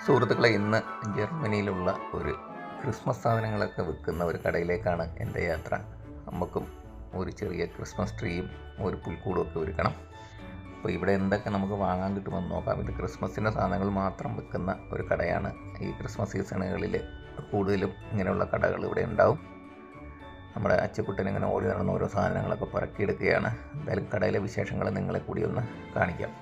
സുഹൃത്തുക്കളെ, ഇന്ന് ജർമ്മനിയിലുള്ള ഒരു ക്രിസ്മസ് സാധനങ്ങളൊക്കെ വിൽക്കുന്ന ഒരു കടയിലേക്കാണ് എൻ്റെ യാത്ര. നമുക്കും ഒരു ചെറിയ ക്രിസ്മസ് ട്രീയും ഒരു പുൽക്കൂടും ഒക്കെ ഒരുക്കണം. അപ്പോൾ ഇവിടെ എന്തൊക്കെ നമുക്ക് വാങ്ങാൻ കിട്ടുമെന്ന് നോക്കാം. ഇത് ക്രിസ്മസിൻ്റെ സാധനങ്ങൾ മാത്രം വിൽക്കുന്ന ഒരു കടയാണ്. ഈ ക്രിസ്മസ് സീസണുകളിൽ കൂടുതലും ഇങ്ങനെയുള്ള കടകൾ ഇവിടെ ഉണ്ടാവും. നമ്മുടെ അച്ചക്കുട്ടൻ ഇങ്ങനെ ഓടി നടന്ന ഓരോ സാധനങ്ങളൊക്കെ പറക്കിയെടുക്കുകയാണ്. എന്തായാലും കടയിലെ വിശേഷങ്ങൾ നിങ്ങളെ കൂടി ഒന്ന് കാണിക്കാം.